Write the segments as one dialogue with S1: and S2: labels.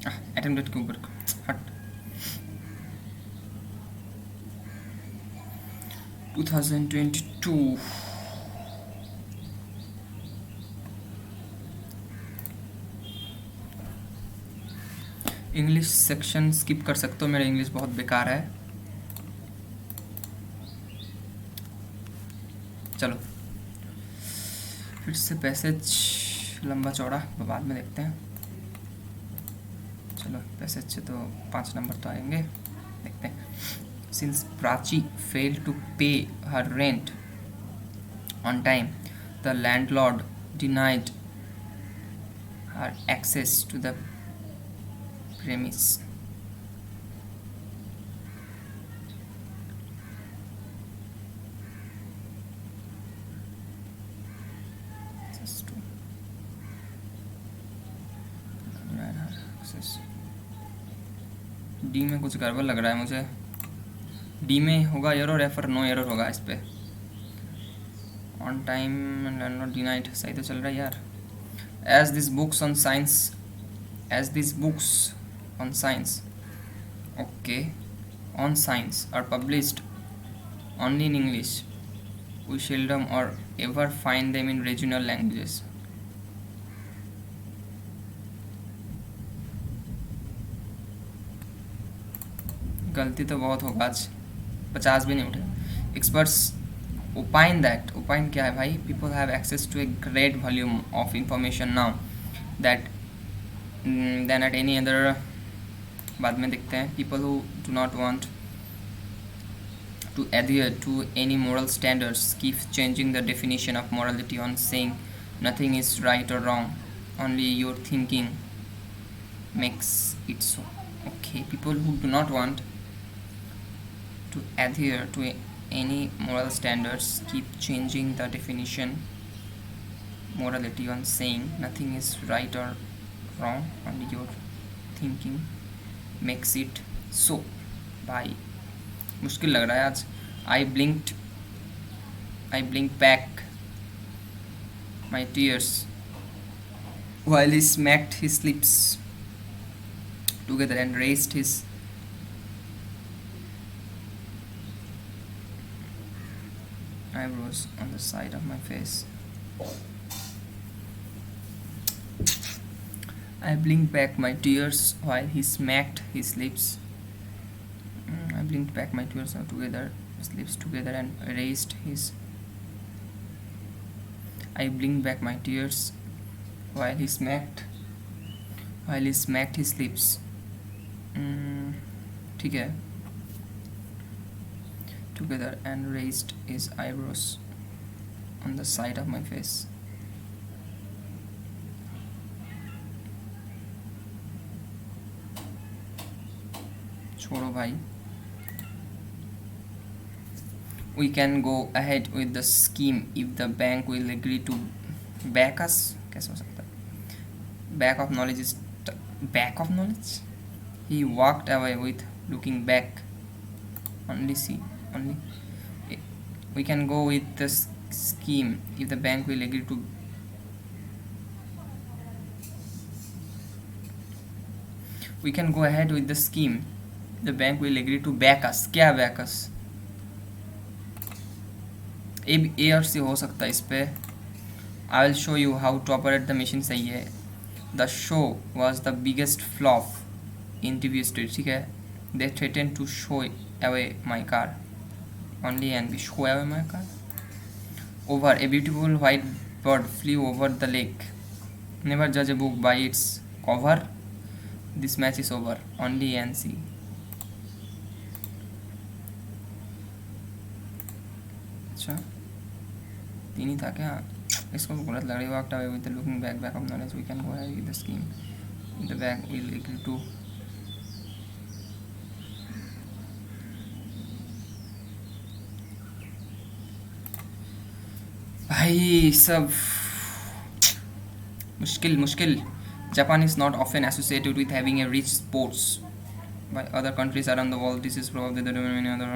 S1: Attempted के ऊपर हट। 2022 इंग्लिश सेक्शन स्किप कर सकते हो, मेरा इंग्लिश बहुत बेकार है। चलो फिर से पैसेज लंबा चौड़ा बाद में देखते हैं। चलो पैसेज से तो 5 नंबर तो आएंगे, देखते हैं। Since Prachi fail to pay her rent on time, the landlord denied her access to the premise. D में कुछ गड़बड़ लग रहा है मुझे। डी में होगा एरर, रेफर नो एरर होगा इस पे। ऑन टाइम नॉट डिनाइड सही तो चल रहा है यार। As this books on science, as this books on science, okay, on science are published only in English, we seldom or ever find them in regional languages. गलती तो बहुत होगा आज, 50 भी नहीं उठे। एक्सपर्ट्स ओपाइन दैट, ओपाइन क्या है भाई, people have access to a great volume of information now that then at any other, बाद में देखते हैं। People who do not want to adhere to any moral standards keep changing the definition of morality on saying nothing is right or wrong, only your thinking makes it so. Okay, people who do not want to adhere to any moral standards keep changing the definition morality on saying nothing is right or wrong, only your thinking makes it so. भाई मुश्किल लग रहा है आज। I blinked back my tears while he smacked his lips together and raised his eyebrows on the side of my face. I blinked back my tears while he smacked his lips. I blinked back my tears together, his lips together, and raised his. I blinked back my tears while he smacked his lips. ठीक है. Together and raised his eyebrows on the side of my face. छोड़ो भाई. We can go ahead with the scheme if the bank will agree to back us. कैसे हो सकता है? Back of knowledge is back of knowledge. He walked away with looking back. Only see, only. We can go with the scheme if the bank will agree to. We can go ahead with the scheme. The bank will agree to back us. क्या back us? ए और सी हो सकता है इस पे। I will show you how to operate the machine, सही है। The show was the biggest flop in TV street, ठीक है। They threaten to show away my car only and be show away my car. Over a beautiful white bird flee over the lake. Never जज a book by its cover. This match is over, only an C. अच्छा तीन ही था क्या? इसको गलत लग रही है। Walked away with the looking back of knowledge. We can go ahead with the scheme the back will agree to. भाई सब मुश्किल मुश्किल। Japan is not often associated with having a rich sports by other countries around the world. This is probably the many other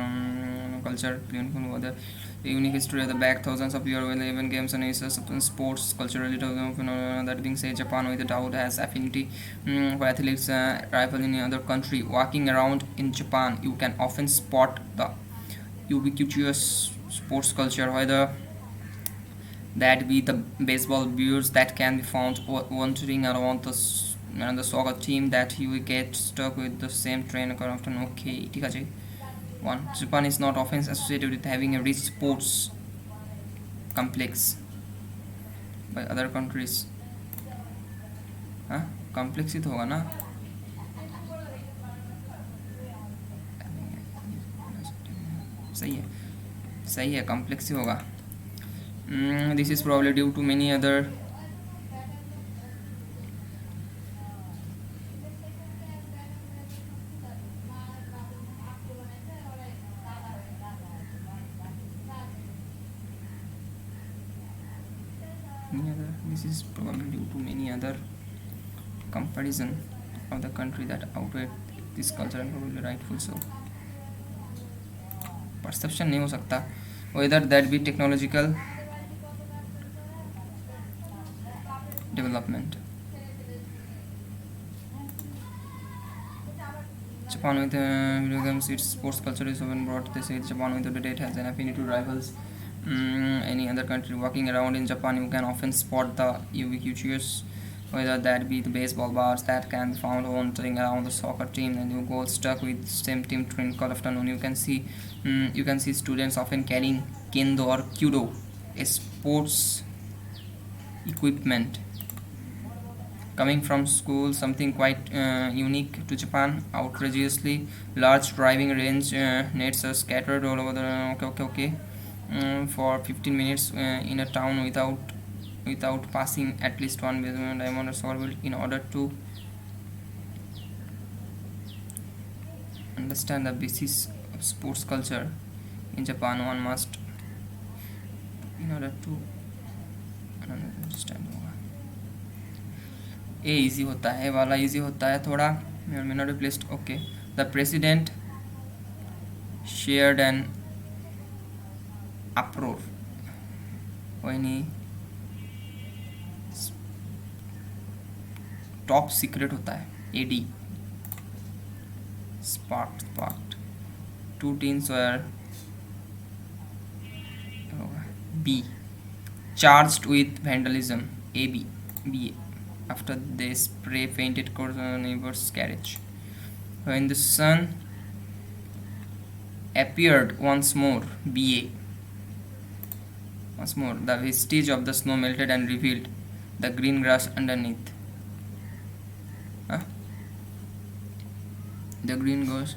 S1: culture, the unique history of the back thousands of years with even games and races, sports, culturally phenomena. That being said, Japan with doubt has affinity for athletes rival in other country. Walking around in Japan, you can often spot the ubiquitous sports culture, whether that be the baseball beers that can be found wandering around the soccer team that you will get stuck with the same train often. Okay, ঠিক আছে. One, Japan is not often associated with having a rich sports complex by other countries. हाँ, complex ही तो होगा ना. सही है, सही है, complex ही होगा. This is probably due to many other this is probably due to many other comparison of the country that outweigh this culture and probably rightful so. Perception नहीं हो सकता, whether that be technological development. Japan with video games, its sports culture is often brought. They say Japan with the date has an affinity to rivals. Any other country. Walking around in Japan, you can often spot the ubiquitous, whether that be the baseball bars that can be found wandering around the soccer team, and you go stuck with same team twinkle afternoon. You can see students often carrying kendo or kudo, a sports equipment coming from school, something quite unique to Japan. Outrageously large driving range, nets are scattered all over the okay. For 15 minutes in a town without passing at least one basement diamond or solved. In order to understand the basis of sports culture in Japan, one must in order to understand a easy होता है, वाला easy होता है थोड़ा. may not be placed. Okay, the president shared an uproar when he top secret होता है. एडी sparked. Two teens were B charged with vandalism. B after they spray painted neighbor's carriage. When the sun appeared once more, the vestige of the snow melted and revealed the green grass underneath. The green grass.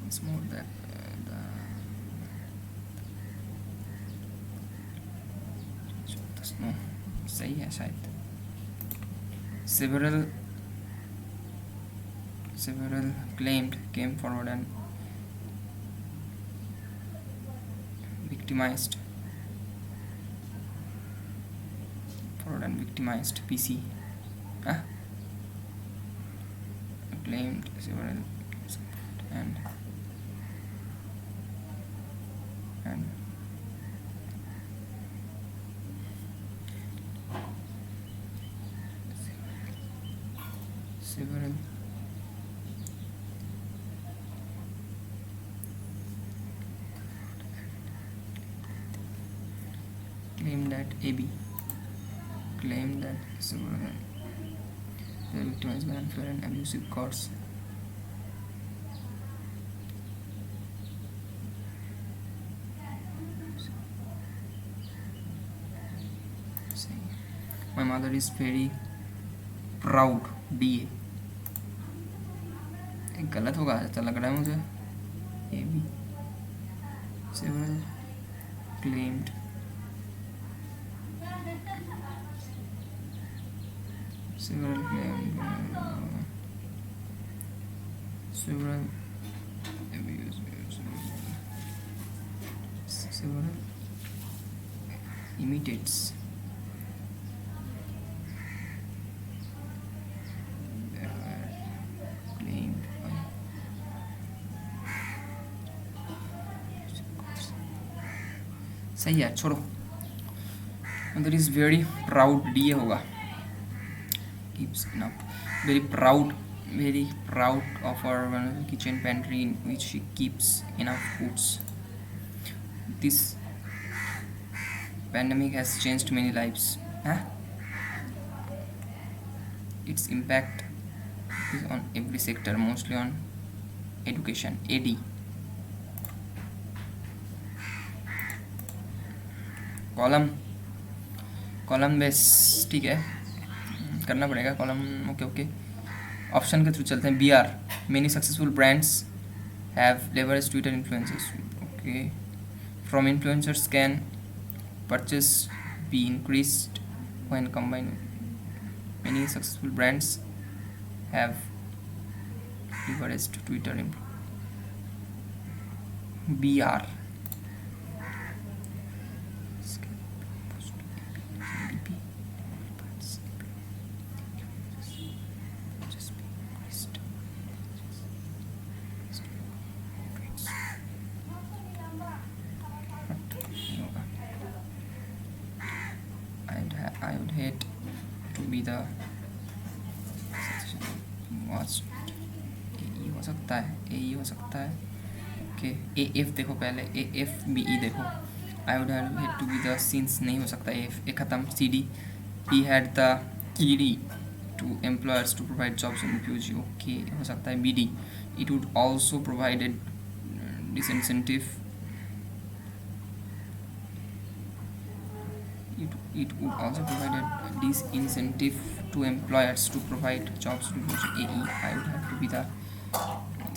S1: Once more the snow. सही है शायद. Several claimed came forward and victimized PC. Claimed several and several claimed that several were victimized by unfair and abusive courts. My mother is very proud. DA गलत होगा ऐसा लग रहा है मुझे. AB several claimed several imitates सही है, छोड़ो। Mother is very proud, D होगा, keeps enough, very proud of our kitchen pantry in which she keeps enough foods. This pandemic has changed many lives. Huh? Its impact is on every sector, mostly on education. AD. Column base, ठीक है, करना पड़ेगा column. Okay okay, option के through चलते हैं। BR, many successful brands have leverage Twitter influencers. Okay, from influencers can purchase be increased when combined. Many successful brands have leveraged Twitter BR। I would hate to be the watched। AE हो सकता है, AE हो सकता है। Okay, AF देखो पहले, AF BE देखो। I would have hate to be the since नहीं हो सकता, AF ए खत्म। CD, he had the ED to employers to provide jobs in PUG। Okay, हो सकता है BD, it would also provided disincentive, it would also provide disincentive to employers to provide jobs to AE। I would have to be the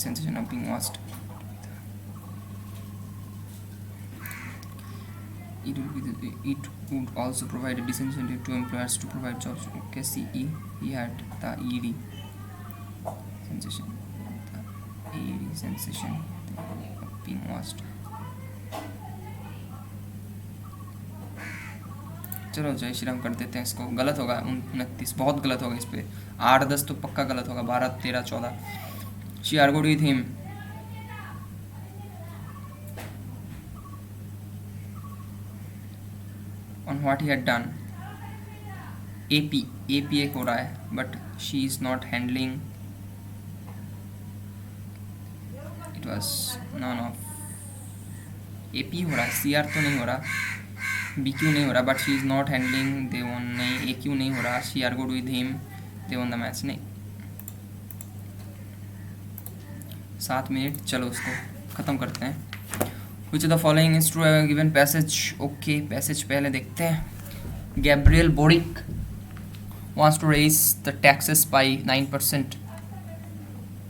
S1: sensation of being watched। It would also provide a disincentive to employers to provide jobs। Okay, CE, he had the ED sensation, the AED sensation of being watched। चलो जय श्री राम कर देते हैं इसको। गलत होगा 29, बहुत गलत होगा इस पे। 8-10 तो पक्का गलत होगा, 12, 13, 14। She argued with him, on what he had done. AP एक हो रहा है, but she is not handling, it was none of. AP हो रहा है, CR तो नहीं हो रहा, BQ नहीं हो रहा, but she is not handling, they won नहीं, AQ नहीं हो रहा, she are good with him, they won the match नहीं। 7 मिनट, चलो उसको ख़त्म करते हैं। Which the following is true given passage. Okay, passage पहले देखते हैं। Gabriel Boric wants to raise the taxes by 9%।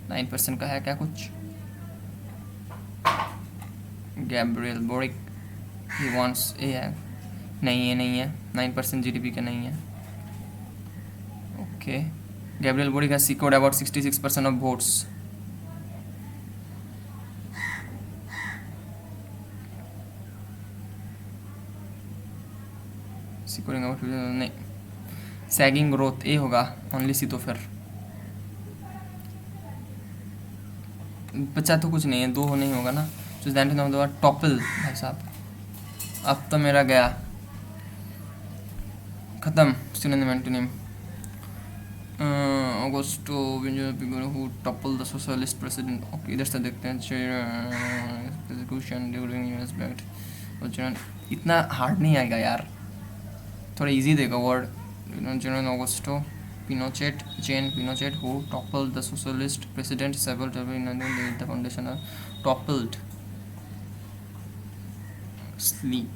S1: 9% का है क्या कुछ? गैब्रियल बोरिक, he wants, नहीं है 9% GDP का नहीं है। Okay, Gabriel boric has secured about 66% of votes। securing about, नहीं, सैगिंग ग्रोथ ए होगा, ओनली सी तो फिर बचा तो कुछ नहीं है, 2 नहीं होगा ना। तो टॉपल, भाई साहब अब तो मेरा गया खत्म। Synonym antonym, Augusto who topple the socialist president. Okay, इधर से देखते हैं। इतना हार्ड नहीं आएगा यार, थोड़ा इजी देगा word. General Augusto Pinochet, Jane Pinochet, who toppled the socialist president several times and laid the foundation of toppled sleep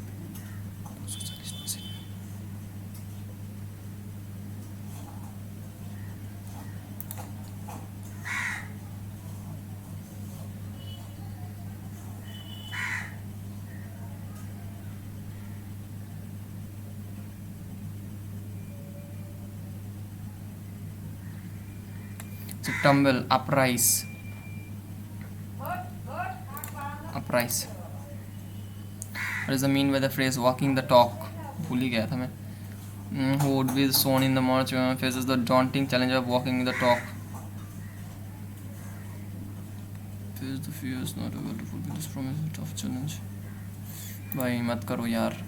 S1: socialist president। tumble, uprise। What is the mean by the phrase walking the talk? भूल ही गया था मैं। Who would be sown in the march faces the daunting challenge of walking the talk। Face the fears not able to fulfill this promise, a tough challenge। भाई मत करो यार।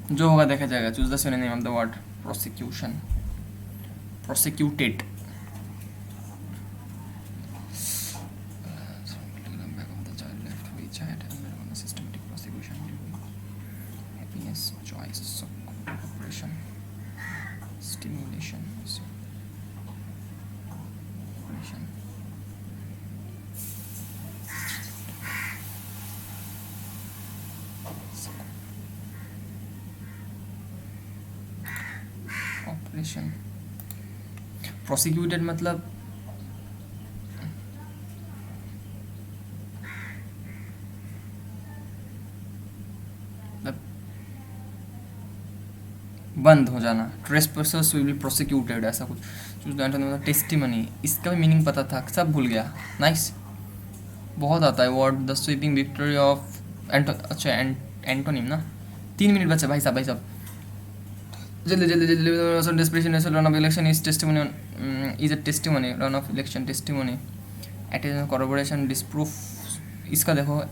S1: जो होगा देखा जाएगा। Choose the synonym of the word prosecution. Prosecuted, systematic prosecution, happiness, choice, cooperation, stimulation, cooperation. Operation. Prosecuted मतलब बंद हो जाना। ट्रेसपर्सर्स विल बी प्रोसिक्यूटेड, ऐसा कुछ। चूज द एंटोनिम टेस्टिमनी, इसका भी मीनिंग पता था, सब भूल गया। नाइस, बहुत आता है word. The sweeping victory of अच्छा एंटोनिम ना। 3 मिनट बचे भाई साहब, भाई साहब जल्दी जल्दी जल्दी। Desperation run off election is testimony, is a testimony, run off election testimony. Attestation corroboration disproof, इसका देखो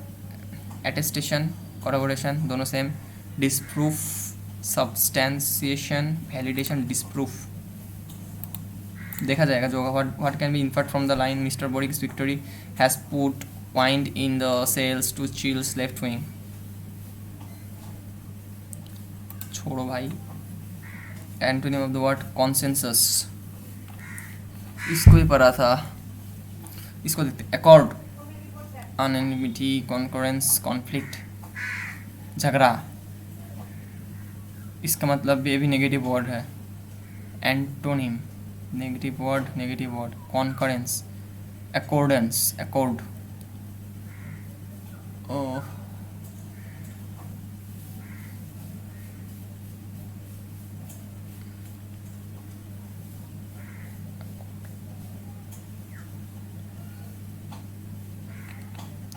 S1: एटेस्टेशन कॉरबोरेशन दोनों सेम। डिसप्रूफ सब्सटेंसिएशन वैलिडेशन डिसप्रूफ, देखा जाएगा जो होगा। What can be inferred from the line mister Borix victory has put wind in the sails to chill's left wing। छोड़ो भाई। Antonym of the word consensus, इसको ही पढ़ा था, इसको देखते। एकॉर्ड, अनएनिमिटी, कॉन्करेंस, कॉन्फ्लिक्ट, झगड़ा। इसका मतलब ये भी नेगेटिव वर्ड है। Antonym negative word concurrence, accordance, accord. ओह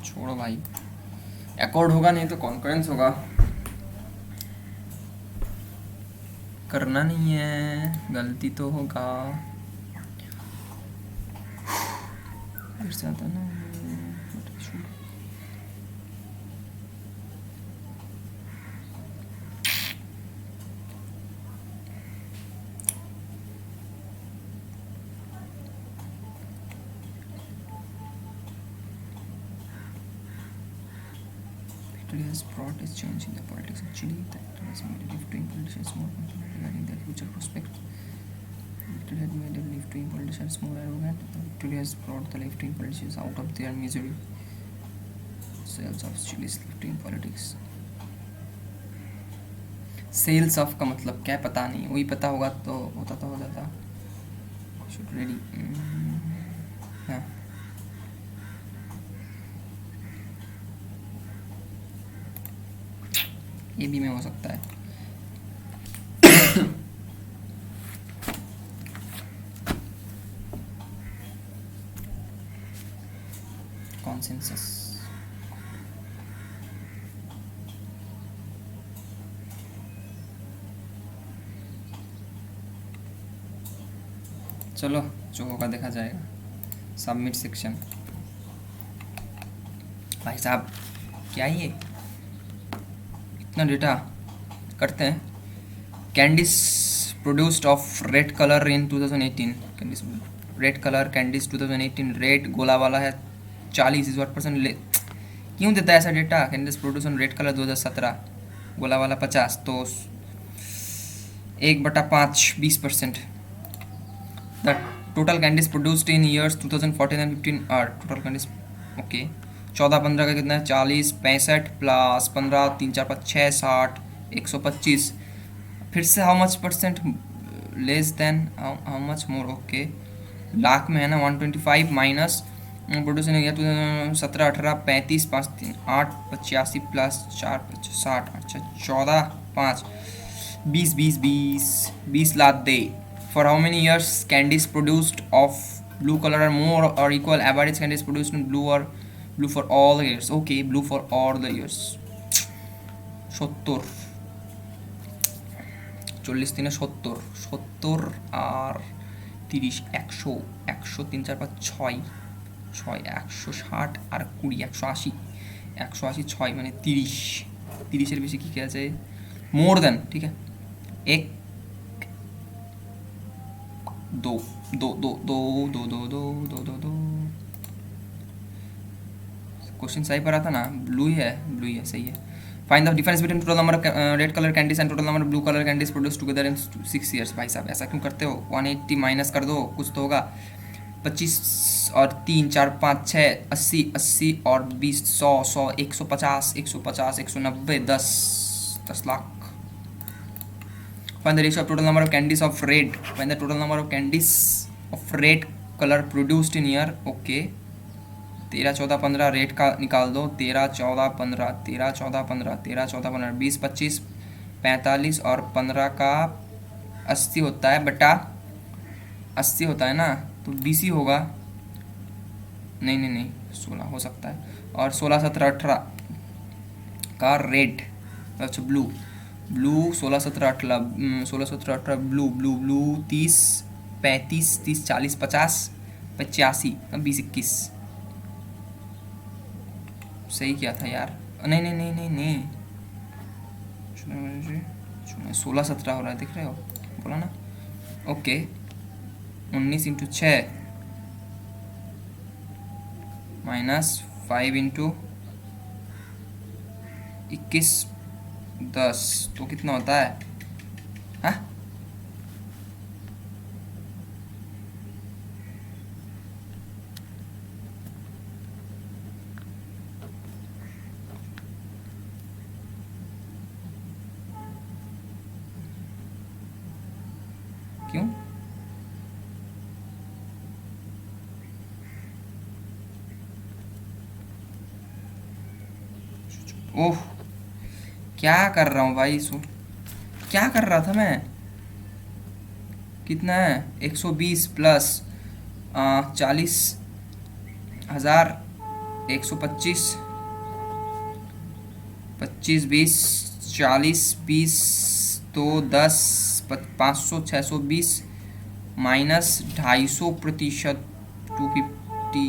S1: छोड़ो भाई, अकॉर्ड होगा नहीं तो कॉन्करेंस होगा। करना नहीं है, गलती तो होगा। फिर से आता ना। Victory has brought a change in the politics of Chile that has made a left-wing politicians more confident regarding their future prospects. Victory had made a left-wing politicians more arrogant. The victory has brought the left-wing politicians out of their misery. Sales of Chile's left-wing politics. Sells off का मतलब क्या पता नहीं, वही पता होगा तो होता तो हो जाता। शुड रेडी, हाँ ये भी में हो सकता है। कॉन्सेंसस, चलो जो होगा देखा जाएगा। Submit section. भाई साहब क्या ये इतना डेटा करते हैं। Candies produced of red colour in 2018। Candies red colour, candies 2018 red गोला वाला है 40 इज 1% ले, क्यों देता है ऐसा data. Candies produce on red colour 2017, गोला वाला 50, तो 1/5 20%। The total candies produced in years 2014 and 15 are total candies okay 14-15 का कितना है 40 65 प्लस 15 3 4 5 6 60 125। फिर से how much percent less than how much more okay lakh में है ना 125 माइनस प्रोड्यूस ने किया 17 18 35 5 3 8 85 प्लस 4 60 अच्छा 14 5 बीस लाख दे. For how many years candies produced of blue color are more or equal average candies produced in blue for all the years. Okay, blue for all the years. 70 40 3 70 70 আর 30 100 100 3 4 5 6 6 160 আর 20 180 180 6 মানে 30 30 বেশি কি আছে more than. ठीक है, एक दो दो दो दो दो दो दो दो दो दो. क्वेश्चन सही पर आता ना, ब्लू ही है सही है. Find the difference between total number of red colour candies and total number of blue colour candies produce together in 6 years. भाई साहब ऐसा क्यों करते हो? 180 माइनस कर दो, कुछ तो होगा. 25 और 3 4 5 6 80 80 और 20 100 100 150 150 190 10 lakh. Find the ratio of total number of candies of red. Find the total number of candies of red color produced in year. Okay. 13 14 15 red का निकाल दो. 13 14 15 13 14 15 13 14 15 20 25 45 और 15 का 80 होता है बटा 80 होता है ना, तो 20 ही होगा. नहीं 16 हो सकता है. और 16 17 18 का रेड, अच्छा ब्लू 16 17 18 ब्लू 30 35 30 40 50 85 20 21. सही क्या था यार? नहीं 16 17 हो रहा है, दिख रहे हो? बोला ना. ओके 19 इंटू 6 माइनस 5 इंटू 21 10 तो कितना होता है? हाँ क्यों? ओह क्या कर रहा हूँ भाई? क्या कर रहा था मैं? कितना है? 120 प्लस 40,000 125 25 20 40 20 तो 10 500 620 माइनस 250% 250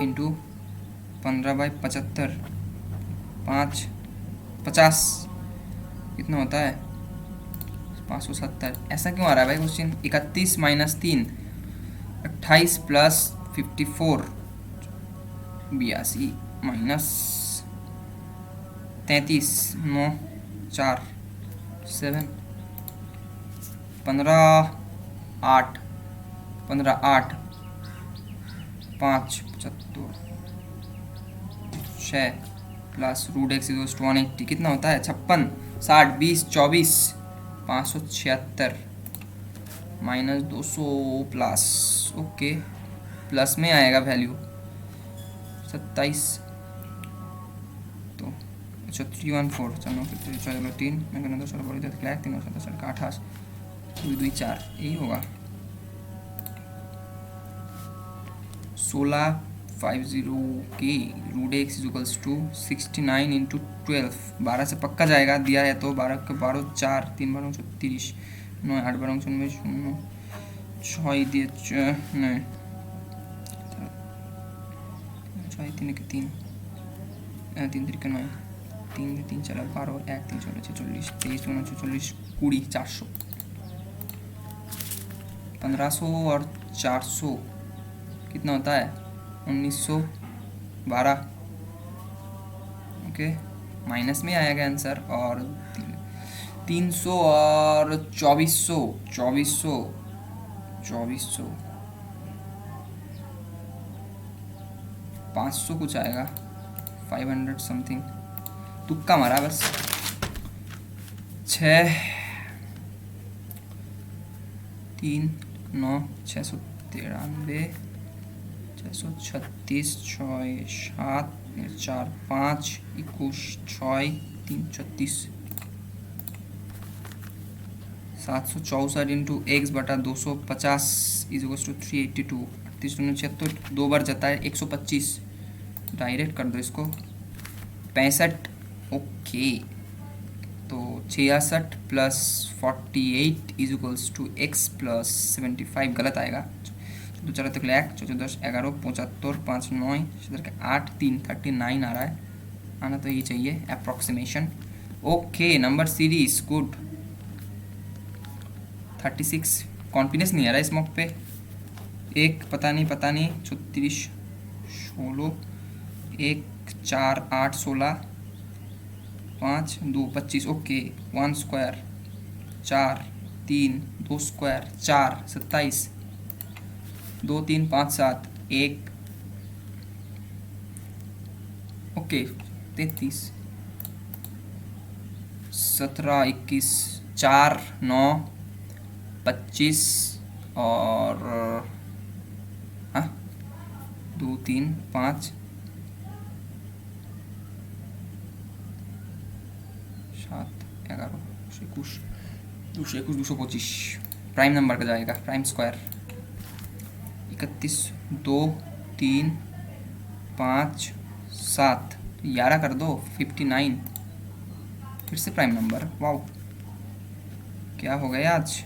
S1: इंटू 15/75 50 कितना होता है? 570. ऐसा क्यों आ रहा है भाई question? 31 minus 3 28 plus 54 82 minus 33 9 4 7 15 8 5 75 6 plus root X is to 180 कितना होता है? 56 60 20 24 576 माइनस 200 प्लस. ओके प्लस में आएगा वैल्यू 27 तो अच्छा 314 चलो 3 मैं 2 16 बोली 3 17 28 2 2 4 यही होगा. 1650 के root X equals to 69 into 12 12 से पक्का जाएगा, दिया है तो 12 के 12 4 3 12 36 9 8 12 99 6 दिए नहीं 6 3 के 3 3 3 के 9 3 3 4 12 1 3 4 46 23 39 40 400 1500 और 400 कितना होता है? 1912. ओके माइनस में आएगा आंसर. और 300 और 2400 500 कुछ आएगा 500 समथिंग. तुक्का मारा बस. 6 3 9 693 636 6 7 4 5 21 6 3 36 764 इंटू एक्स बटा 250 इज इक्वल टू 382 38 दो बार जाता है 125 डायरेक्ट कर दो इसको 65 ओके तो 66 plus 48 is equals to X plus 75 गलत आएगा 14 तक लैख 14 11 75 5 9 8 3 39 आ रहा है आना तो ये चाहिए approximation okay number series good 36 confidence नहीं आ रहा है इस मॉक पे एक पता नहीं 36 16 1 4 8 16 5 2 25 ओके 1 स्क्वायर 4 3 2 स्क्वायर 4 27 2 3 5 7 1 ओके 33 17 21 4 9 25 और हाँ 2 3 5 7 11 21 225 प्राइम नंबर का जाएगा प्राइम स्क्वायर 31 2 3 5 7 11 कर दो 59 फिर से प्राइम नंबर वाओ क्या हो गया आज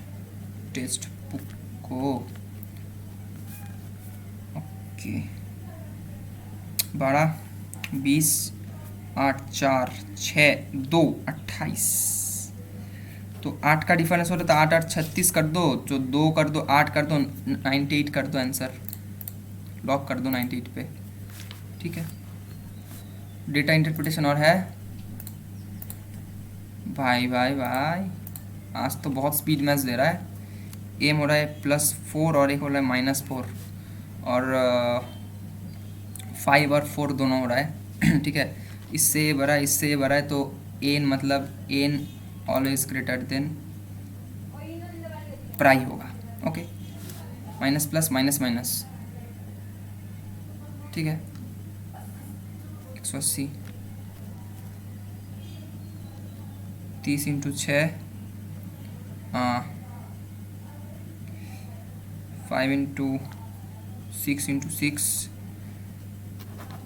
S1: टेक्स्ट बुक को ओके 12 20 8 4 6 2 28 तो 8 का डिफरेंस हो रहा था 8 8 36 कर दो जो 2 कर दो 8 कर दो 98 कर दो आंसर लॉक कर दो 98 पे ठीक है डेटा इंटरप्रिटेशन और है भाई भाई भाई आज तो बहुत स्पीड मैच दे रहा है एम हो रहा है +4 और एक हो रहा है -4 और 5 और 4 दोनों हो रहा है ठीक है इससे ये बड़ा इससे ये बड़ा है तो एन मतलब एन ऑलवेज ग्रेटर देन प्राई होगा okay minus plus minus minus ठीक है 180 30 इंटू 6 5 इंटू 6 इंटू 6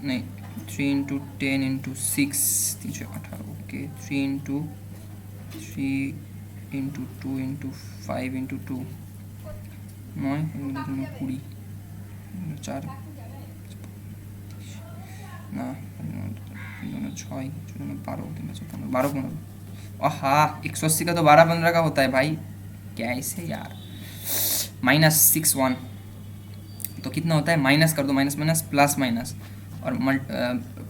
S1: नहीं 3 into 10 into 6 318 okay 3 into 3 into 2 into 5 into 2 9 20 4 না 6 12 हाँ 180 का तो 12-15 का होता है भाई क्या इसे यार -61 तो कितना होता है माइनस कर दो माइनस माइनस प्लस माइनस और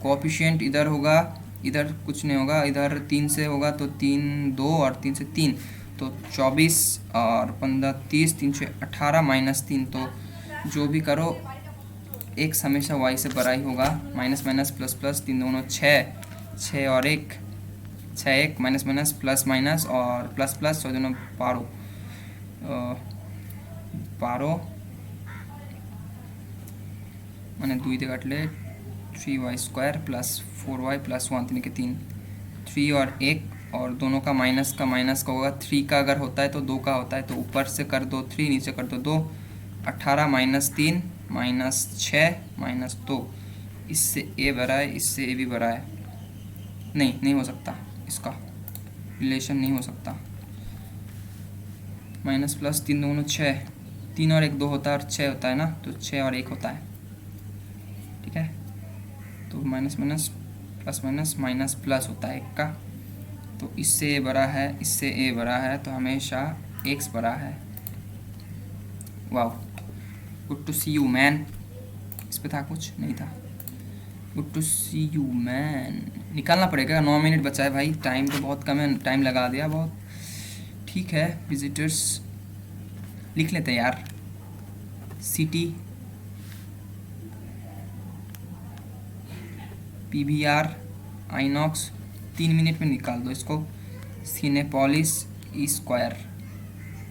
S1: कोएफिशिएंट इधर होगा इधर कुछ नहीं होगा इधर 3 से होगा तो 3 2 और 3 से 3 तो 24 और 15 30 3 से 18 -3 तो जो भी करो x हमेशा y से बड़ा ही होगा माइनस माइनस प्लस प्लस 3 दोनों 6 और 1 6 1 माइनस माइनस प्लस माइनस और प्लस प्लस 6 दोनों 12 मैंने 2 দিয়ে কাটলে 3y² प्लस 4y प्लस 1 3 के 3 3 और 1 और दोनों का माइनस का होगा 3 का अगर होता है तो 2 का होता है तो ऊपर से कर दो 3 नीचे कर दो 2 18 -3 -6 -2 इससे a बड़ा है इससे a भी बड़ा है नहीं हो सकता इसका रिलेशन नहीं हो सकता माइनस प्लस 3 दोनों 6 3 और 1 2 होता है और 6 होता है ना तो 6 और 1 होता है ठीक है तो minus minus plus minus minus plus होता है 1 का तो इससे a बड़ा है इससे a बड़ा है तो हमेशा x बड़ा है wow good to see you man इस पे था कुछ नहीं था good to see you man निकालना पड़ेगा 9 मिनट बचा है भाई टाइम तो बहुत कम है टाइम लगा दिया बहुत ठीक है विजिटर्स लिख लेते हैं यार सिटी PVR आइनॉक्स 3 मिनट में निकाल दो इसको सिनेपोलिस E²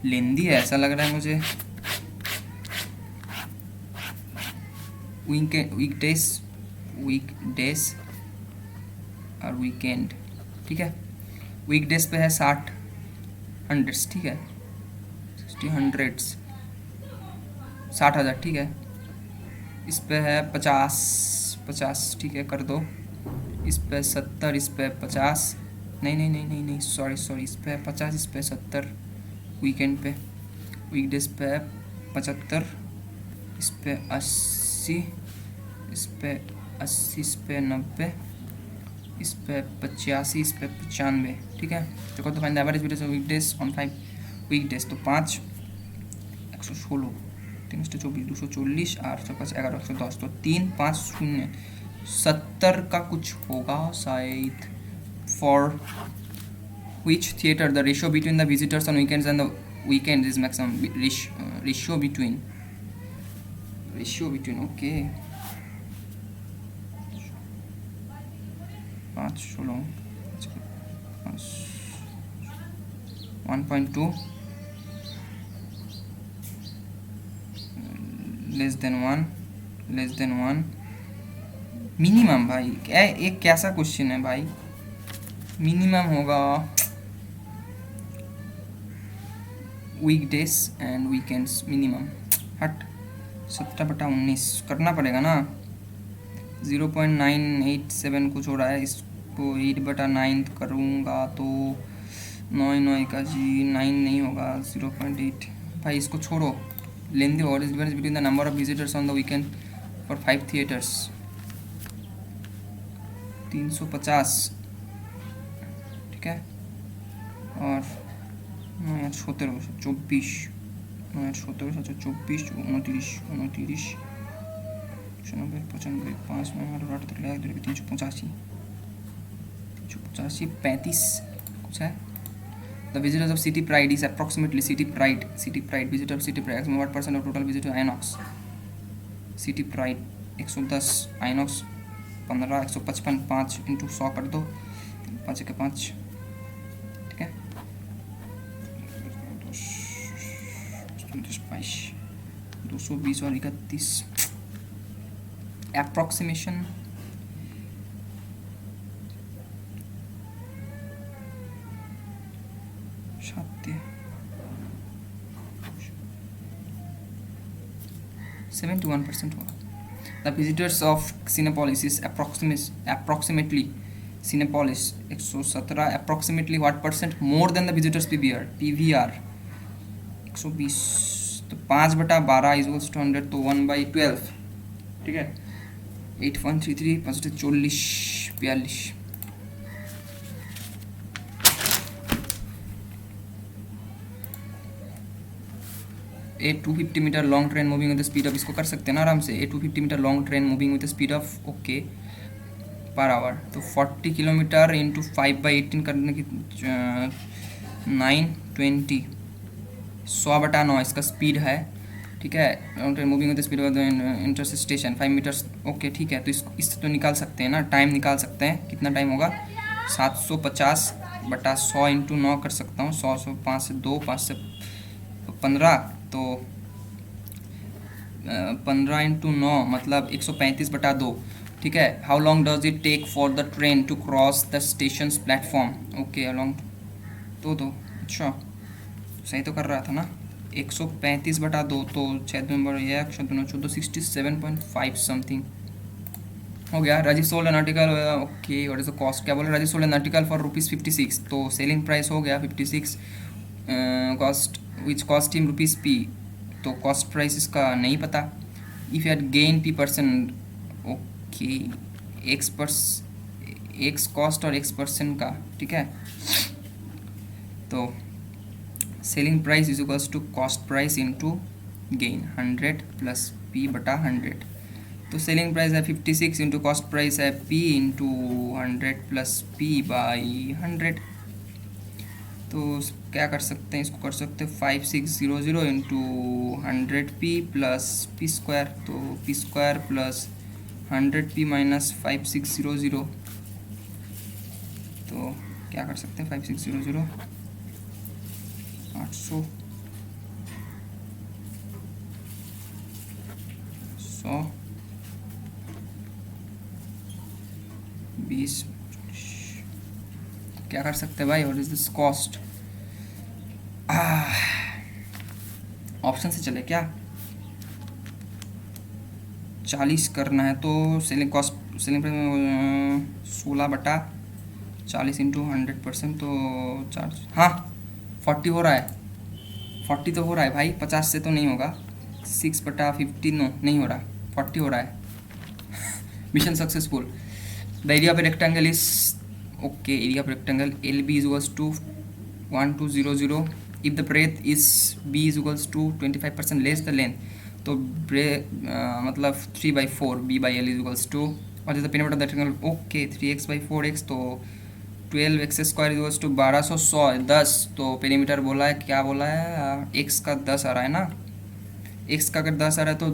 S1: लेंदी है ऐसा लग रहा है मुझे वीकडेज, वीकडेज और वीकेंड, ठीक है। वीकडेज पे है 60 हंड्रेड्स, ठीक है, 60 हंड्रेड्स, 60,000, ठीक है। इस पे है 50, ठीक है, कर दो। इस पे 70, इस पे 50, नहीं, सॉरी, इस पे 50, इस पे 70 वीकेंड पे। वीकडेज पे है 75, इस पे 80, इस पे 80, इस पे 90, इस पे 85, इस पे 95, ठीक है। तो find the average weekdays weekdays on 5 weekdays. तो 5 116 3 24 240 8 5 11 110, तो 3 5 0 70 का कुछ होगा शायद। For which theater the ratio between the visitors on weekends and the weekends is maximum? ratio between okay, 5 16 1.2 less than 1 minimum. भाई क्या एक कैसा क्वेश्चन है भाई, मिनिमम होगा वीकडेज एंड वीकेंड्स मिनिमम। हट, 17/19 करना पड़ेगा ना। 0.987 कुछ हो रहा है, इसको 8/9 करूँगा तो 9 का जी 9 नहीं होगा, 0.8। भाई इसको छोड़ो, लेंदी और is difference between the number of visitors on the weekend for 5 theatres. 350, ठीक है। और 17 24 17 24 29 29 95 95 5 9 8 385 35 कुछ है। The visitors of City Pride is approximately City Pride visitor of City Pride what percent of total visitor Inox City Pride 110 Inox 15 155 5 into 100 कर दो, 5 के 5, ठीक है। 220 और 31 अप्रोक्सीमेशन शात्य 71% होगा। The visitors of Cinepolis is approximately Cinepolis 117 approximately what percent more than the visitors PVR 120, तो 5/12 is equals to 100, तो 1/12, ठीक है। 8.33 5 40 42 a 250 metre long train moving with the speed of, इसको कर सकते हैं ना आराम से। A 250 metre long train moving with the speed of okay per hour, तो 40 किलोमीटर इंटू 5/18 करने की 920 100/9 इसका स्पीड है, ठीक है। Long train moving with the speed of the intercity station 5 metres, okay, ठीक है। तो इससे तो निकाल सकते हैं ना, टाइम निकाल सकते हैं। कितना टाइम होगा 750/100 इंटू 9 कर सकता हूँ। 100 5 से 2 5 से 15, तो 15 इंटू 9 मतलब 135/2, ठीक है। How long does it take for the train to cross the station platform, okay long तो अच्छा सही तो कर रहा था ना। 135/2 तो 6 नंबर ये 14 67.5 समथिंग हो गया। Rajeev sold an article, okay what is the cost, क्या बोला, Rajeev sold an article for ₹56, तो सेलिंग प्राइस हो गया 56, cost which cost him ₹P, तो कॉस्ट प्राइस इसका नहीं पता। If you had gain P%, okay, X cost और X% का, ठीक है। तो selling price is equals to cost price into gain 100 plus P/100, तो सेलिंग प्राइस है 56 इंटू कॉस्ट प्राइस है P इंटू 100 प्लस P/100। तो क्या कर सकते हैं, इसको कर सकते हैं 5600 इंटू 100P प्लस P², तो P² प्लस 100P माइनस 5600, तो क्या कर सकते हैं 5600 800 100 क्या कर सकते हैं भाई, what is this cost. Option से चले क्या, 40 करना है तो selling cost, selling price 16/40 into 100% तो चार्ज, हाँ 40 हो रहा है, 40 तो हो रहा है भाई, 50 से तो नहीं होगा। 6/50 नो नहीं हो रहा, 40 हो रहा है। Mission successful. The area of rectangle is okay, area of rectangle L B is equals to 1200 if the breadth is B is equals to 25% less the length, तो मतलब 3/4 B by L is equals to, और the perimeter of the rectangle okay 3x/4x, तो 12x² is equals to 1210, तो perimeter बोला है, क्या बोला है, x का 10 आ रहा है ना, x का अगर 10 आ रहा है तो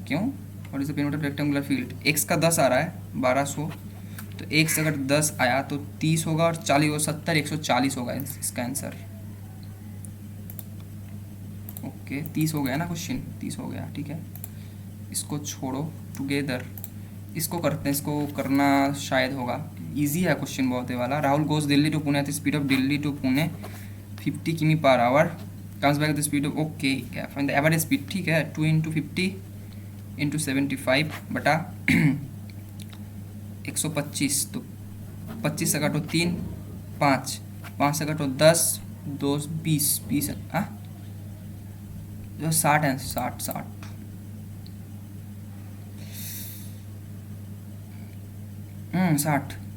S1: क्यों, और इस पेरीमीटर रेक्टेंगुलर फील्ड x का 10 आ रहा है 1200, तो x अगर 10 आया तो 30 होगा और 40 होगा, 70 140 होगा इसका आंसर। ओके 30 हो गया ना क्वेश्चन, 30 हो गया, ठीक है, इसको छोड़ो, टुगेदर इसको करते हैं, इसको करना शायद होगा, इजी है क्वेश्चन बहुत है वाला। Rahul goes Delhi to Pune, speed of Delhi to Pune 50 किमी/आवर, comes back the speed of okay, find the average speed, ठीक है, 2 × 50 × 75 बटा 125, तो 25 से काटो 3, 5, 5 से काटो 10, 2 20, 20 हाँ जो 60 है, 60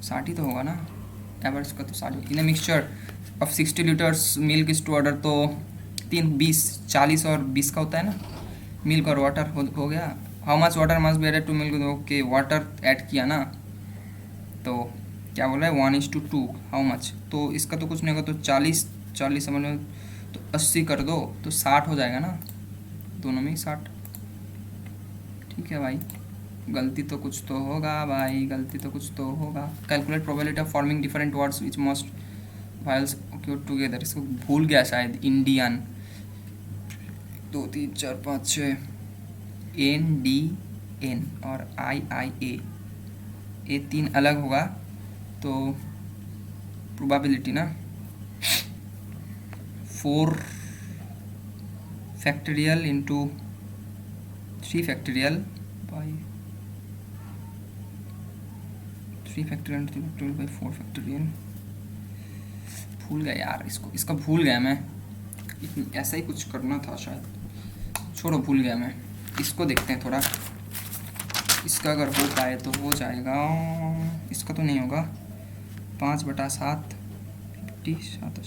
S1: 60 ही तो होगा ना, एवरेज का तो 60। In a mixture of 60 litres milk is to order, तो 3 20 40 और 20 का होता है ना, मिल्क और वाटर हो गया। How much water must be added to milk, okay water add किया ना, तो क्या बोल रहा है 1:2, हाउ मच, तो इसका तो कुछ नहीं होगा, तो 40 समझ लो, तो 80 कर दो तो 60 हो जाएगा ना, दोनों में ही 60, ठीक है भाई, गलती तो कुछ तो होगा भाई, गलती तो कुछ तो होगा। Calculate probability of forming different words which must vowels okay together, इसको भूल गया शायद, इंडियन 2 3 4 5 6 NDN और IIA, ये 3 अलग होगा, तो प्रोबेबिलिटी ना 4 factorial into 3 factorial by 3 factorial into 3 factorial by 4 factorial, भूल गया यार, इसका भूल गया मैं, ऐसा ही कुछ करना था शायद, छोड़ो भूल गया मैं। इसको देखते हैं थोड़ा, इसका अगर हो पाए तो हो जाएगा, इसका तो नहीं होगा, 5/7 50 7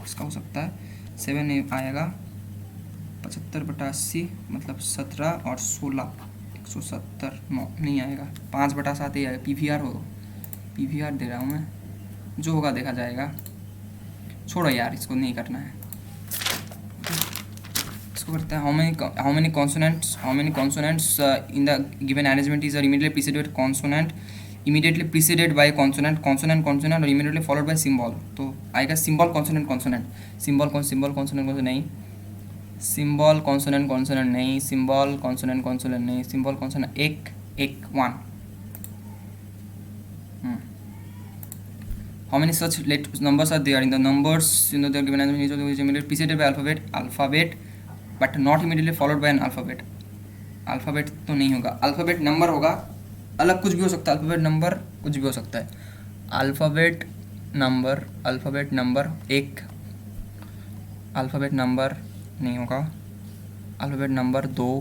S1: इसका हो सकता है, 7 आएगा, 75/80 मतलब 17 और 16 170, नहीं आएगा, 5/7 ही आएगा, PVR दे रहा हूँ मैं, जो होगा देखा जाएगा, छोड़ो यार इसको नहीं करना है, इसको करते हैं। How many consonants in the given arrangement is immediately preceded consonant, immediately preceded by consonant और इमीडिएटली फॉलोड बाय सिंबल, तो आएगा सिंबल कॉन्सोनेंट सिंबल कॉन्सोनेंट नहीं, सिंबल कॉन्सोनेंट नहीं, सिंबल कॉन्सोनेंट नहीं, सिंबल कॉन्सोनेंट एक 1। How many such numbers are there in the numbers in the given as is immediately preceded by alphabet but not immediately followed by an alphabet, alphabet तो नहीं होगा, alphabet number होगा, अलग कुछ भी हो सकता है, अल्फ़ाबेट नंबर कुछ भी हो सकता है, अल्फ़ाबेट नंबर एक, अल्फ़ाबेट नंबर नहीं होगा, alphabet number 2,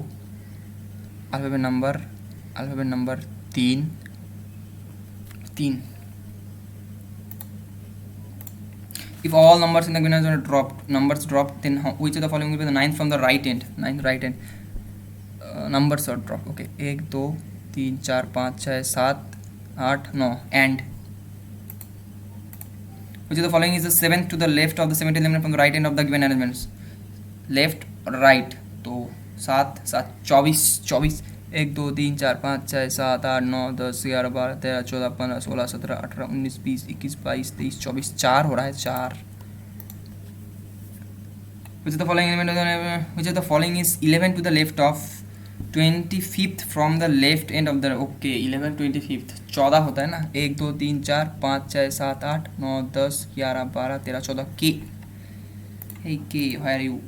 S1: alphabet number 3 If all numbers in the given are dropped, then which of the following will be the ninth from the right end? Numbers are dropped. Okay, 1 2 3 4 5 6 7 8 9 and which of the following is the seventh to the left of the 17th element from the right end of the given arrangements? Left or right? तो 7 7 24 1 2 3 4 5 6 7 8 9 10 11 12 13 14 15 16 17 18 19 20 21 22 23 24 4 हो रहा है 4। Which of the following is 11 to the left of 25th from the left end of the, okay 11 25th 14 होता है ना, 1 2 3 4 5 6 7 8 9 10 11 12 13 14 के, hey के where you,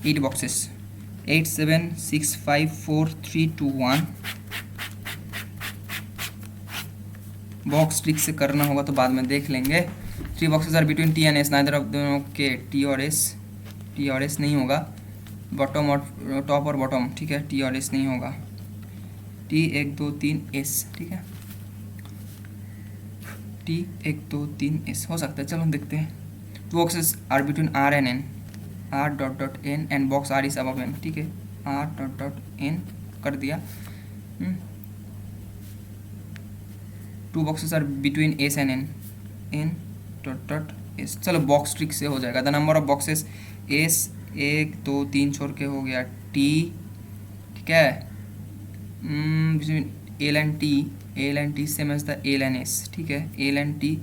S1: 8 boxes 8 7 6 5 4 3 2 1। Box trick से करना होगा तो बाद में देख लेंगे। 3 boxes are between T and S, neither of दोनों के टी और एस नहीं होगा, बॉटम और टॉप और बॉटम, ठीक है, टी और एस नहीं होगा, टी 1 2 3 एस, ठीक है, टी 1 2 3 एस हो सकता है, चलो देखते हैं। 2 boxes are between R and N, R dot dot N and box R is above N, ठीक है, आर डॉट डॉट एन कर दिया। 2 boxes are between S and N, N dot dot S, चलो बॉक्स ट्रिक से हो जाएगा। The number of boxes S 1 2 3 छोड़ के हो गया टी, ठीक है, between L and T same as the L and S, ठीक है, L and T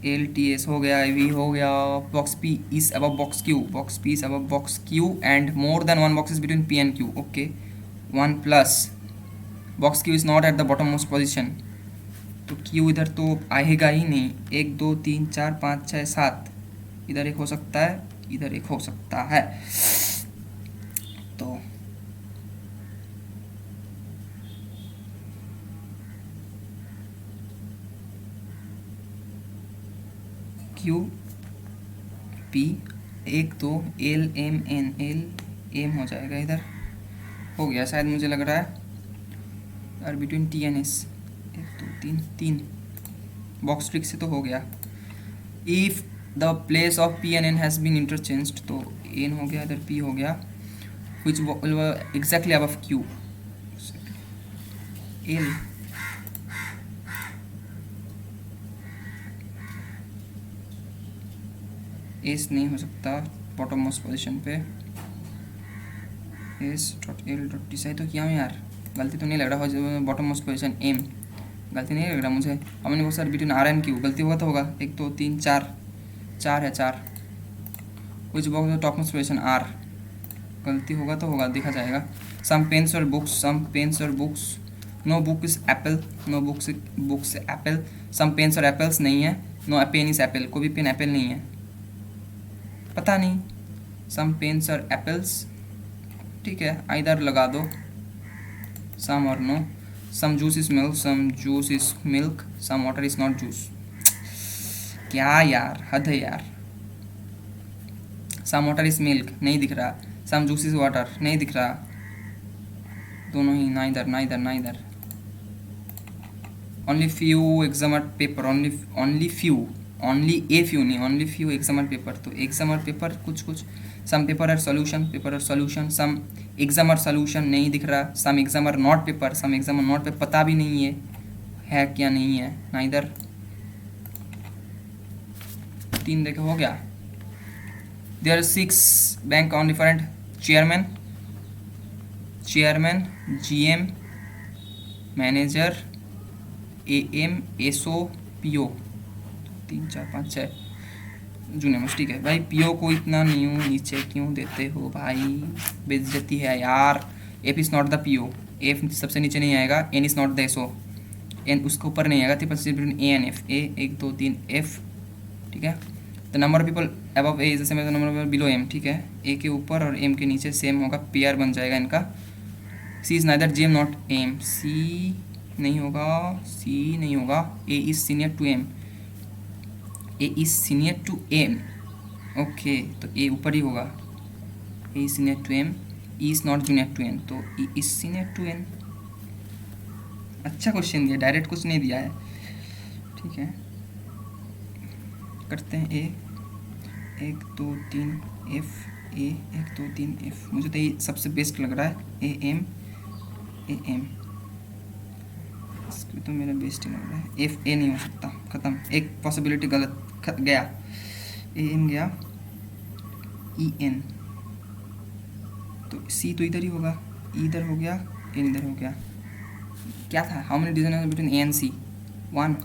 S1: L T S हो गया, वी हो गया, box P is above box Q, box P is above box Q and more than 1 boxes between P and Q, okay 1 plus box Q is not at the bottom most position, तो Q इधर तो आएगा ही नहीं। 1 2 3 4 5 6 7, इधर एक हो सकता है, इधर एक हो सकता है, तो Q P 1 2 L M N, L M हो जाएगा, इधर हो गया शायद, मुझे लग रहा है, और between T N S 1 2 3 box trick से तो हो गया। If the place of P N N has been interchanged, तो एन हो गया, इधर पी हो गया, which exactly above Q, L S नहीं हो सकता बॉटम मोस्ट पोजिशन पे, S dot L dot T, सही तो किया हूँ यार, गलती तो नहीं लग रहा हो, बॉटम मोस्ट पोजिशन एम, गलती नहीं लग रहा मुझे। हमने बहुत सारे बिटवीन आर एंड क्यू, गलती होगा तो होगा, 1 2 3 4 4 है 4, कुछ box top most position are, गलती होगा तो होगा, देखा जाएगा। सम पेन्स और books, no book is apple, no books apple, some pens और एप्पल्स नहीं है, नो पेन इज एप्पल, कोई भी पेन एप्पल नहीं है, पता नहीं, सम पेन्स और एप्पल्स, ठीक है, आइदर लगा दो, सम और no, some juice is milk, some water is not juice, क्या यार हद है यार, सम वाटर इज मिल्क नहीं दिख रहा, सम जूस इज वाटर नहीं दिख रहा, दोनों ही ना इधर, only few exemplar paper, only few नहीं, ओनली फ्यू एग्जामर पेपर, तो एग्जामर पेपर कुछ some paper are solution, some exemplar solution नहीं दिख रहा, सम एग्जामर नॉट पेपर, पता भी नहीं है क्या नहीं है, ना इधर 3 देखो हो गया। There are 6 bank on different chairman, GM, manager, AM, SO, PO, 3 4 5 6 junior most, ठीक है भाई, पीओ को इतना नीचे क्यों देते हो भाई, बेइज्जती है यार। F is not the PO, F सबसे नीचे नहीं आएगा, N is not the SO, N उसके ऊपर नहीं आएगा, between A and F, A 1 2 3 F, ठीक है। The number of people above A is the same as the number of people below M, ठीक है, ए के ऊपर और एम के नीचे सेम होगा, पेयर बन जाएगा इनका। C is neither gem not M, C नहीं होगा, A is senior to M, A is senior to M, okay, तो ए ऊपर ही होगा, A is senior to M, E is not junior to N, तो E is senior to N. अच्छा question दिया, direct कुछ नहीं दिया है, ठीक है, करते हैं ए 1 2 3 एफ, ए 1 2 3 एफ, मुझे तो ये सबसे बेस्ट लग रहा है, ए एम, इसको तो मेरा बेस्ट ही लग रहा है, एफ ए नहीं हो सकता, ख़त्म, एक पॉसिबिलिटी गलत गया, ए एम गया, ई एन, तो सी तो इधर ही होगा, ई इधर हो गया, एन इधर हो गया, क्या था, how many division between A and C, 1,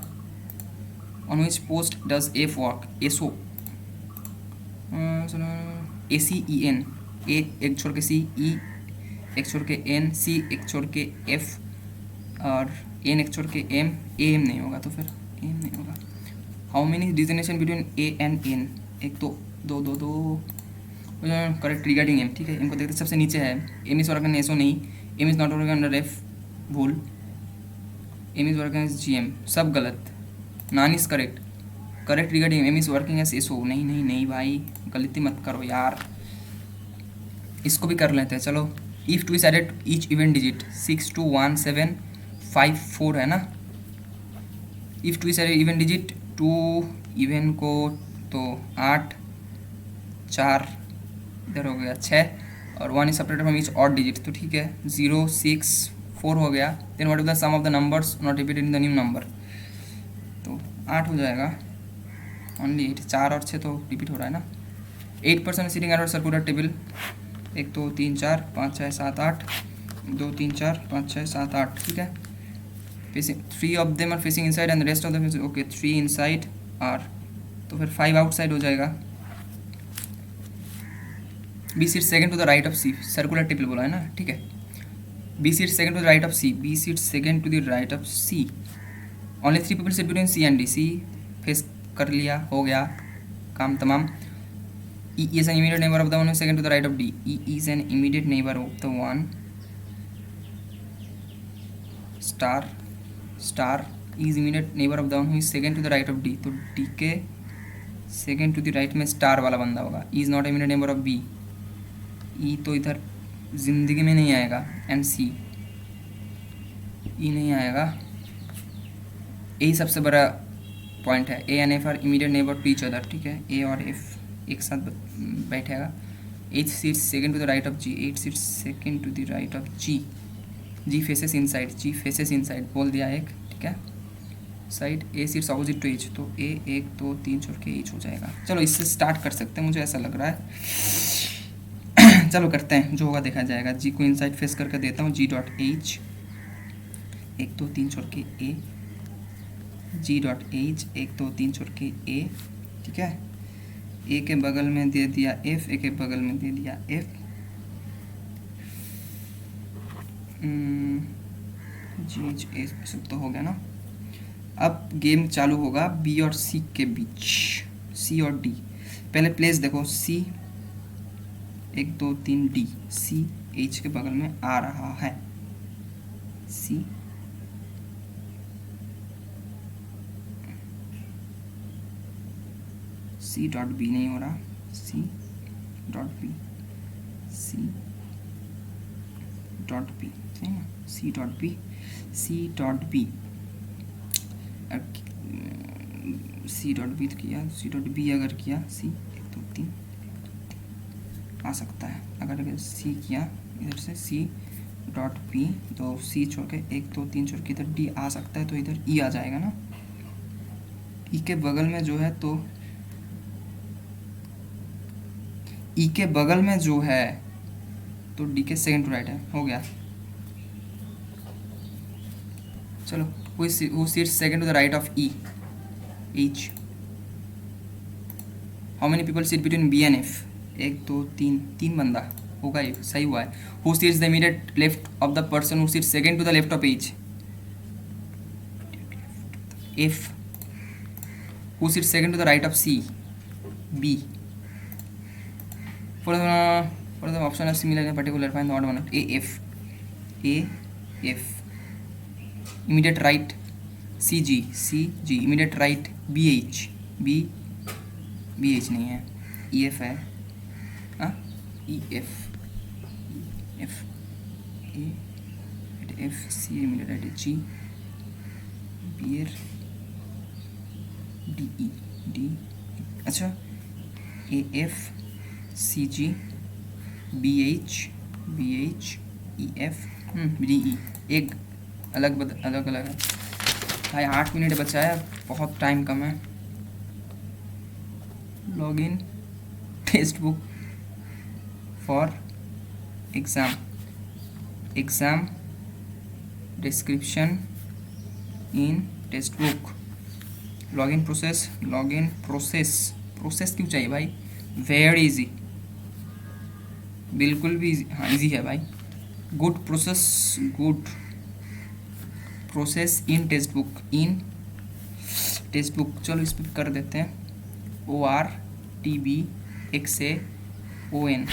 S1: on which post does F work, SO, ACEN, A एक छोड़ के सी, ई एक छोड़ के एन, सी एक छोड़ के एफ और एन एक छोड़ के एम, ए एम नहीं होगा तो फिर एम नहीं होगा। How many designation between A and N, एक तो दो दो दो करेक्ट रिगार्डिंग एम, ठीक है। इनको देखते सबसे नीचे है एम इज वर्किंग एसओ नहीं, M is not working under F भूल, M is working as G M सब गलत, none is correct, correct regarding M is working as S O नहीं नहीं नहीं भाई गलती मत करो यार। इसको भी कर लेते हैं चलो। If two is added each event digit 6 2 1 7 5 4 है ना। If two is added event digit 2 event को तो 8 4 इधर हो गया 6 और 1 is separated from each odd digit तो ठीक है 0 6 4 हो गया। Then what is the sum of the numbers not repeated in the new number, तो 8 हो जाएगा ओनली 8, 4 और 6 तो रिपीट हो रहा है ना। 8% सीटिंग एट सर्कुलर टेबल 1 2 3 4 5 6 7 8 2 3 4 5 6 7 8 ठीक है। Facing 3 of them are facing inside and rest of them okay 3 inside are, तो फिर 5 आउटसाइड हो जाएगा। B seat second to the right of C, circular table बोला है ना ठीक है। B seat second to the right of C, B seat second to the right of C, only 3 people sit between C and D, C face कर लिया हो गया काम तमाम। E is an immediate neighbor of the one who is second to the right of D. E is an immediate neighbor of the one star star is immediate neighbor of the one who is second to the right of D. तो D के second to the right में star वाला बंदा होगा। E is not immediate neighbor of B. E तो इधर जिंदगी में नहीं आएगा and C E नहीं आएगा। यही सबसे बड़ा पॉइंट है। A and F are immediate neighbor to each other ठीक है। A और F एक साथ बैठेगा। 8 seats second to the right of G, 8 seats second to the right of G, G faces inside, G faces inside बोल दिया एक ठीक है side. A seats opposite to H, तो ए 1 2 3 छोड़ के एच हो जाएगा। चलो इससे स्टार्ट कर सकते हैं मुझे ऐसा लग रहा है। चलो करते हैं जो होगा देखा जाएगा। जी को इनसाइड फेस करके देता हूँ, जी डॉट एच 1 2 3 छोड़ के ए, जी डॉट एच 1 2 3 छोड़ के ए ठीक है। ए के बगल में दे दिया एफ, ए के बगल में दे दिया एफ, जी ए सब तो हो गया ना। अब गेम चालू होगा बी और सी के बीच, सी और डी। पहले प्लेस देखो सी 1 2 3 डी, सी एच के बगल में आ रहा है, सी सी डॉट बी नहीं हो रहा, C dot B, C dot B सही ना, C dot B, C dot B, C dot B किया, सी डॉट बी अगर किया सी 1 2 3 आ सकता है। अगर सी किया इधर से सी डॉट बी तो सी छोड़ के 1 2 3 छोड़ के इधर डी आ सकता है, तो इधर ई आ जाएगा ना। ई के बगल में जो है तो ई के बगल में जो है तो डी के सेकंड टू राइट है, हो गया। चलो who seats second to the right of E, H. How many people seat between B and F, 1 2 3 3 बंदा होगा, ये सही हुआ है। Who seats the immediate left of the person who seats second to the left of H, F. Who seats second to the right of C, B. For the option are similar in particular, find the odd one. A F immediate right C G, immediate right B H, B H नहीं है, E F है, हाँ E F A F C immediate right G B R D अच्छा A F C G B H E F D E, एक अलग है भाई। 8 minute बचा है, बहुत टाइम कम है। Log in text book for exam description in text book. Login process क्यों चाहिए भाई, वेरी इजी। बिल्कुल भी हाँ इजी है भाई। Good process in text book चलो इस पर कर देते हैं। ORTBXAON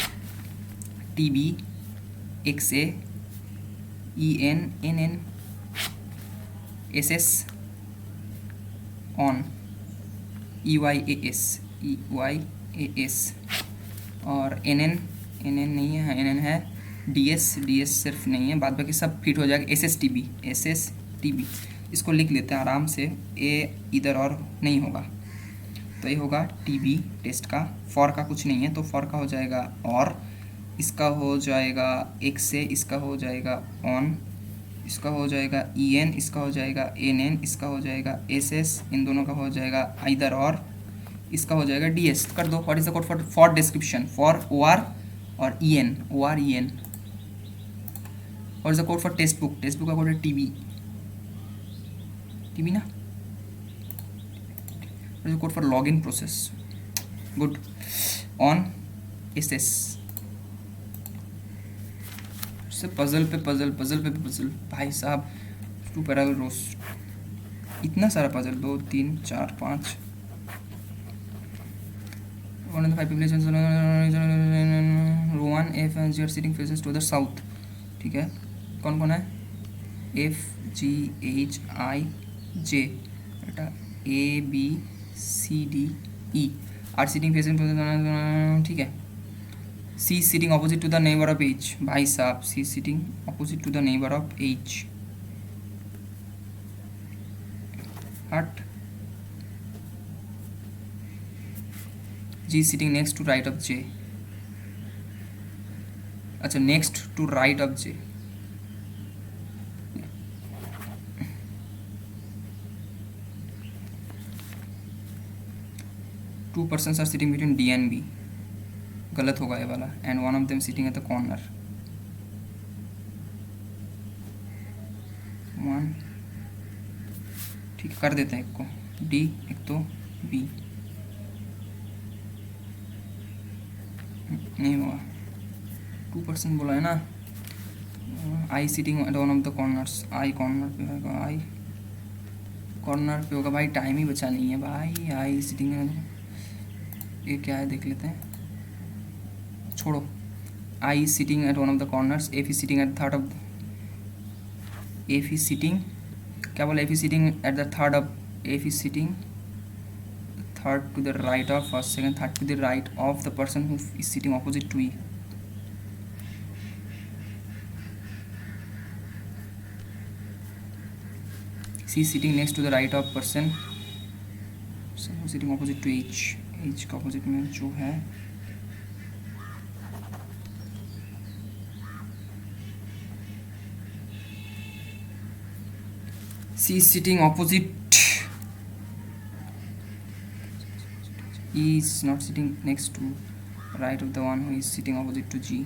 S1: TBXAENNNSS ऑन EYAS और NN नहीं है, NN है। DS सिर्फ नहीं है, बाद बाकी सब फिट हो जाएगा। SSTB इसको लिख लेते हैं आराम से, ए इधर और नहीं होगा तो ये होगा TB टेस्ट का। फॉर का कुछ नहीं है तो फॉर का हो जाएगा और, इसका हो जाएगा XA, इसका हो जाएगा ऑन, इसका हो जाएगा EN, इसका हो जाएगा NN, इसका हो जाएगा SS, इन दोनों का हो जाएगा आइदर और, इसका हो जाएगा DS। कर दो। What is the code for description for OR और EN OR EN। What is the code for text book का कोड है TB ना। What is the code for login process? Good on SS। Puzzle पे puzzle भाई साहब, to पैरागल रोज, इतना सारा puzzle, 2 3 4 5 Rowan F and G are sitting faces to the south। ठीक है, कौन कौन है? FGHIJ बेटा, ABCDE आर सिटिंग फेसिंग, ठीक है। C sitting opposite to the neighbor of H, भाई साहब C sitting opposite to the neighbor of H, हट। G sitting next to right of J, अच्छा next to right of J, two persons are sitting between D and B, गलत होगा ये वाला, and one of them sitting at the corner. One, ठीक है, कर देते हैं एक को D, एक तो B, नहीं हुआ। 2% बोला है ना। आई sitting at one of the corners, I corner पे होगा, आई कॉर्नर पे होगा भाई, टाइम ही बचा नहीं है भाई। आई सिटिंग, ये क्या है देख लेते हैं, छोड़ो। I sitting at one of the corners, F E sitting at third of, F E sitting, क्या बोला, F E sitting at the third of, F E sitting third to the right of first, second, third to the right of the person who is sitting opposite to E. C sitting next to the right of person sitting opposite to H, H का opposite में जो है C is sitting opposite, E is not sitting next to right of the one who is sitting opposite to G।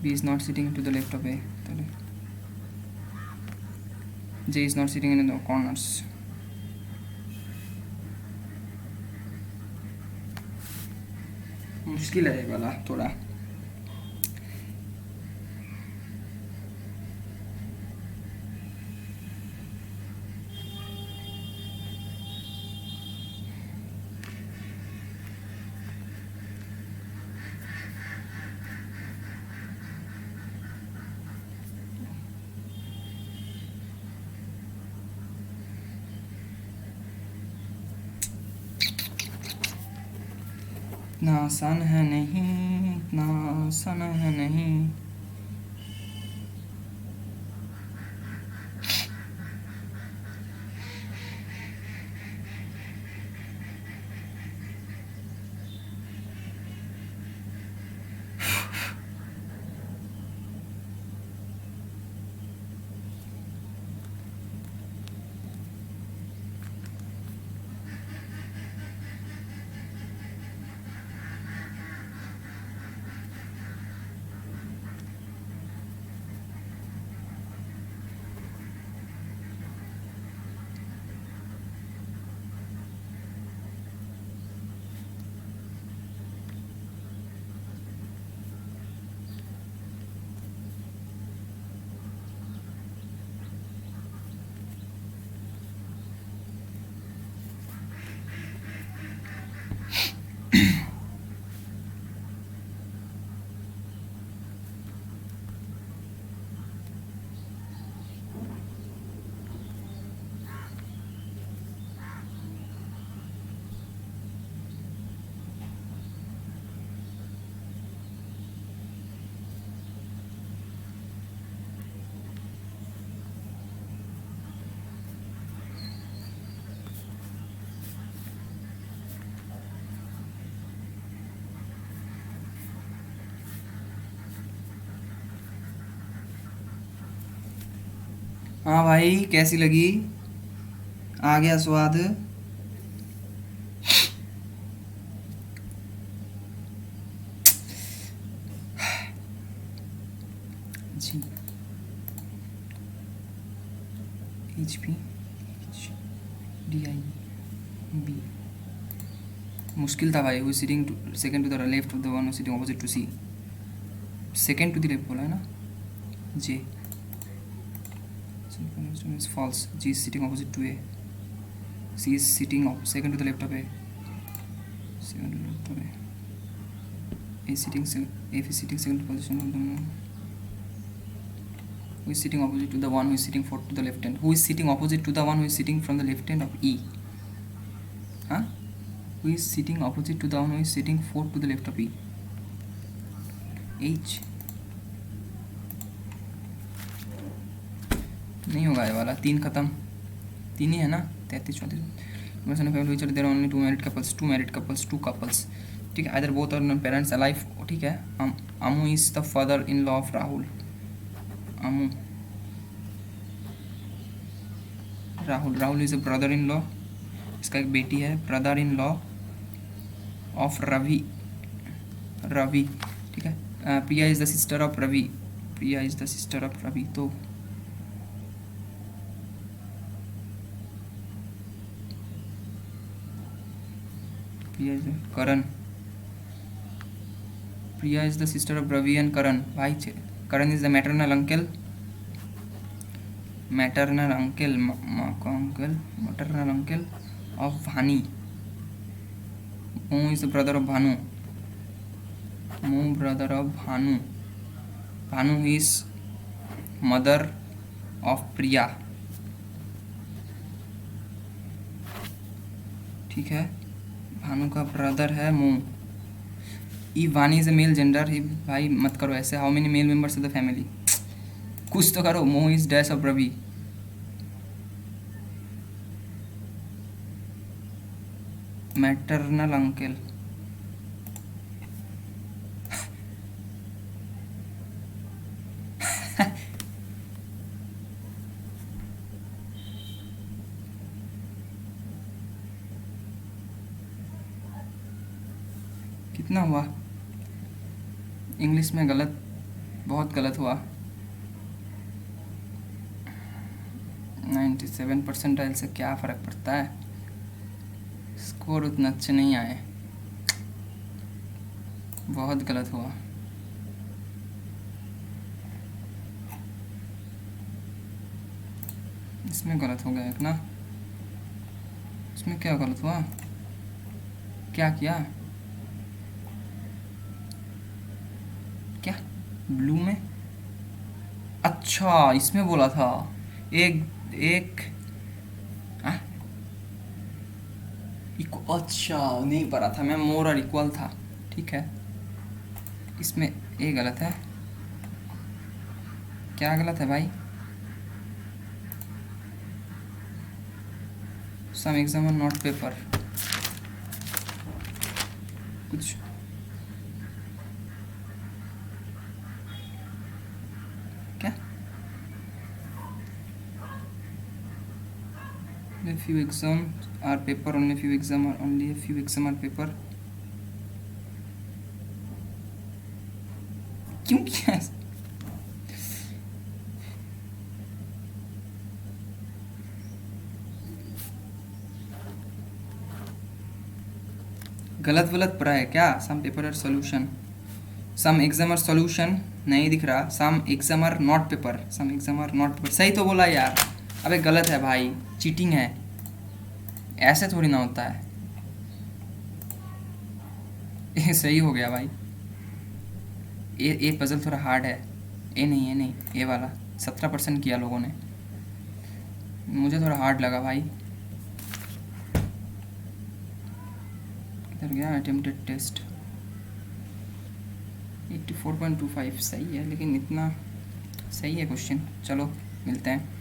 S1: B is not sitting to the left of A, J is not sitting in the corners। मुश्किल है ये वाला थोड़ा। इतना आसान है नहीं, इतना आसान है नहीं। हाँ भाई, कैसी लगी? आ गया स्वाद? जी, H P D I B. मुश्किल था भाई। वो sitting second to the left of the one sitting opposite to C. Second to the left बोला है ना? J false. G is sitting opposite to A. C is sitting second to the left of A. Second to the left of A. A sitting F is sitting second position of the moon. Who is sitting opposite to the one who is sitting fourth to the left hand? Who is sitting opposite to the one who is sitting from the left hand of E? Huh? Who is sitting opposite to the one who is sitting fourth to the left of E? H. नहीं होगा ये वाला। तीन खत्म। तीन ही है ना? 33 34। Family which there only two married couples two couples. ठीक है, either both are parents alive. ठीक है। Amu is the father in law of Rahul. Amu. Rahul is a brother in law. इसका एक बेटी है, brother in law of Ravi. ठीक है। Priya is the sister of Ravi. तो Priya is Karan. Priya is the sister of Ravi and Karan. भाई Karan is the maternal uncle of Bhani. Mo is the brother of Bhanu. Bhanu is mother of Priya. ठीक है। भानु का brother है मो। ई वानी इज अ मेल जेंडर। भाई मत करो ऐसे। How many male members of the family? कुछ तो करो। Mo is dash of Ravi. Maternal uncle. कितना हुआ? इंग्लिश में गलत, बहुत गलत हुआ। 97 परसेंटाइल से क्या फ़र्क पड़ता है? स्कोर उतना अच्छे नहीं आए, बहुत गलत हुआ। इसमें गलत हो गया एक ना। इसमें क्या गलत हुआ? क्या किया? क्या ब्लू में? अच्छा, इसमें बोला था एक अच्छा नहीं पढ़ा था मैं। मोर और इक्वल था। ठीक है। इसमें ए गलत है। क्या गलत है भाई? सम एग्जाम और नॉट पेपर। कुछ क्या? A few exams are paper, only a few exam are paper. क्यों किया? गलत पढ़ा है क्या? सम पेपर और सॉल्यूशन। सम एग्जाम और सॉल्यूशन नहीं दिख रहा। सम एग्जाम और नॉट पेपर। सही तो बोला यार। अबे गलत है भाई, चीटिंग है। ऐसे थोड़ी ना होता है। ये सही हो गया भाई। ए पजल थोड़ा हार्ड है। ए नहीं, ए वाला 17% किया लोगों ने। मुझे थोड़ा हार्ड लगा भाई। किधर गया अटेम्प्टेड टेस्ट? 84.25 सही है, लेकिन इतना सही है क्वेश्चन। चलो मिलते हैं।